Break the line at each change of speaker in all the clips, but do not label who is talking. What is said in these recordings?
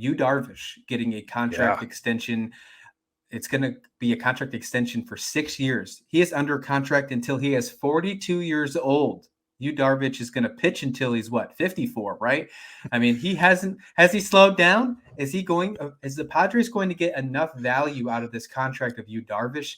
Yu Darvish getting a contract
Yeah.
extension. It's going to be a contract extension for 6 years. He is under contract until he is 42 years old. Yu Darvish is going to pitch until he's what, 54, right? I mean, has he slowed down? Is the Padres going to get enough value out of this contract of Yu Darvish?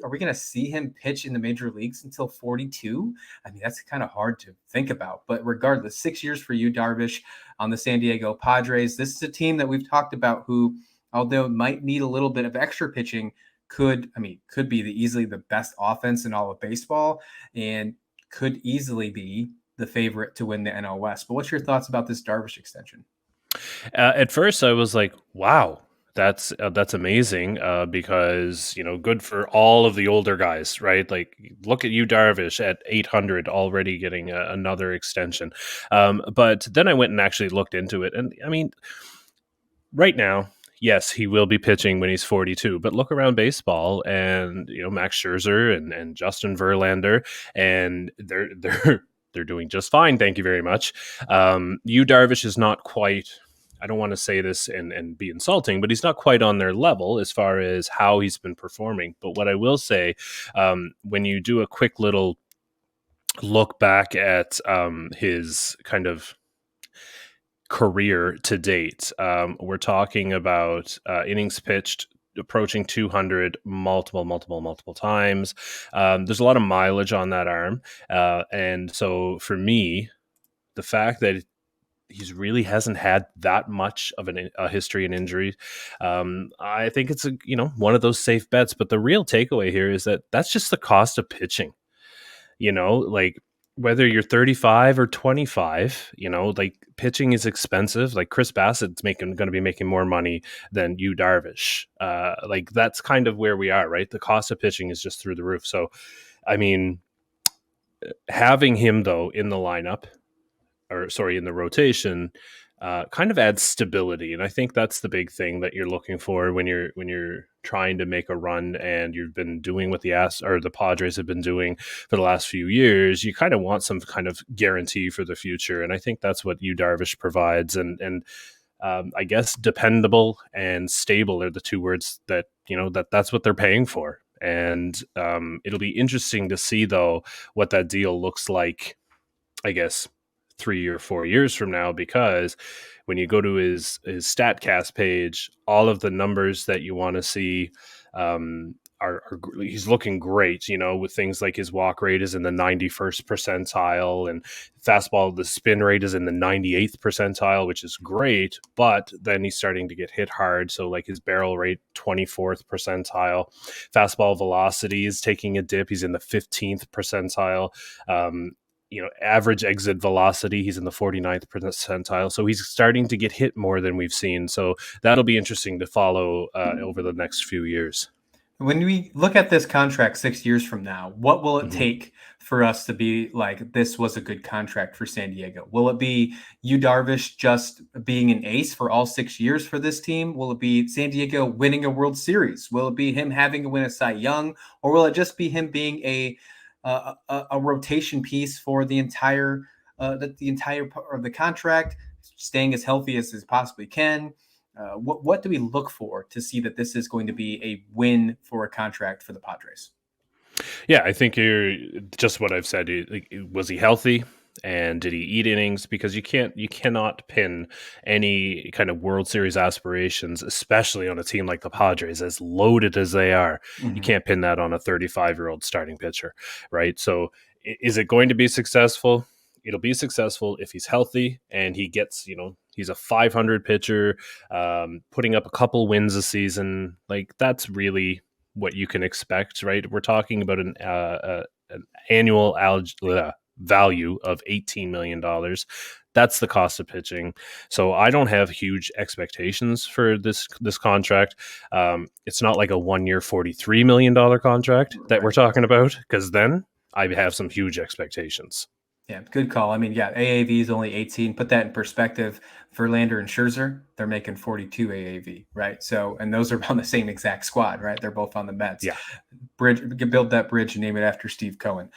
Are we going to see him pitch in the major leagues until 42? I mean, that's kind of hard to think about. But regardless, 6 years for Yu Darvish on the San Diego Padres. This is a team that we've talked about who, although it might need a little bit of extra pitching, could be easily the best offense in all of baseball and could easily be the favorite to win the NL West. But what's your thoughts about this Darvish extension?
At first, I was like, "Wow, that's amazing," because good for all of the older guys, right? Like, look at you, Darvish, at 800 already getting another extension. But then I went and actually looked into it, and I mean, right now, yes, he will be pitching when he's 42. But look around baseball, and Max Scherzer and Justin Verlander, and they're doing just fine. Thank you very much. Yu Darvish is not quite. I don't want to say this and be insulting, but he's not quite on their level as far as how he's been performing. But what I will say, when you do a quick little look back at his kind of career to date, we're talking about innings pitched approaching 200 multiple times. There's a lot of mileage on that arm. And so for me, the fact that he's really hasn't had that much of a history in injuries. I think it's one of those safe bets. But the real takeaway here is that that's just the cost of pitching. Like whether you're 35 or 25, like pitching is expensive. Like Chris Bassett's going to be making more money than Yu Darvish. Like that's kind of where we are, right? The cost of pitching is just through the roof. So, I mean, having him though in the lineup, in the rotation, kind of adds stability, and I think that's the big thing that you're looking for when you're trying to make a run, and you've been doing what the Padres have been doing for the last few years. You kind of want some kind of guarantee for the future, and I think that's what Yu Darvish provides. And I guess dependable and stable are the two words that that's what they're paying for. And it'll be interesting to see though what that deal looks like, I guess 3 or 4 years from now, because when you go to his StatCast page, all of the numbers that you want to see are he's looking great, with things like his walk rate is in the 91st percentile, and fastball, the spin rate is in the 98th percentile, which is great. But then he's starting to get hit hard. So like his barrel rate, 24th percentile, fastball velocity is taking a dip. He's in the 15th percentile. Average exit velocity, he's in the 49th percentile. So he's starting to get hit more than we've seen. So that'll be interesting to follow over the next few years.
When we look at this contract 6 years from now, what will it take for us to be like, this was a good contract for San Diego? Will it be Yu Darvish just being an ace for all 6 years for this team? Will it be San Diego winning a World Series? Will it be him having to win a Cy Young? Or will it just be him being a rotation piece for the entire part of the contract, staying as healthy as possibly can? What do we look for to see that this is going to be a win for a contract for the Padres?
Yeah, I think you're just what I've said. Was he healthy? And did he eat innings? Because you cannot pin any kind of World Series aspirations, especially on a team like the Padres, as loaded as they are. Mm-hmm. You can't pin that on a 35-year-old starting pitcher, right? So is it going to be successful? It'll be successful if he's healthy and he gets, he's a 500 pitcher, putting up a couple wins a season. Like that's really what you can expect, right? We're talking about an annual value of $18 million. That's the cost of pitching. So I don't have huge expectations for this contract. It's not like a 1 year, $43 million contract that we're talking about, because then I have some huge expectations.
Yeah, good call. I mean, yeah, AAV is only 18. Put that in perspective. Verlander and Scherzer, they're making 42 AAV, right? So, and those are on the same exact squad, right? They're both on the Mets.
Yeah.
Build that bridge and name it after Steve Cohen.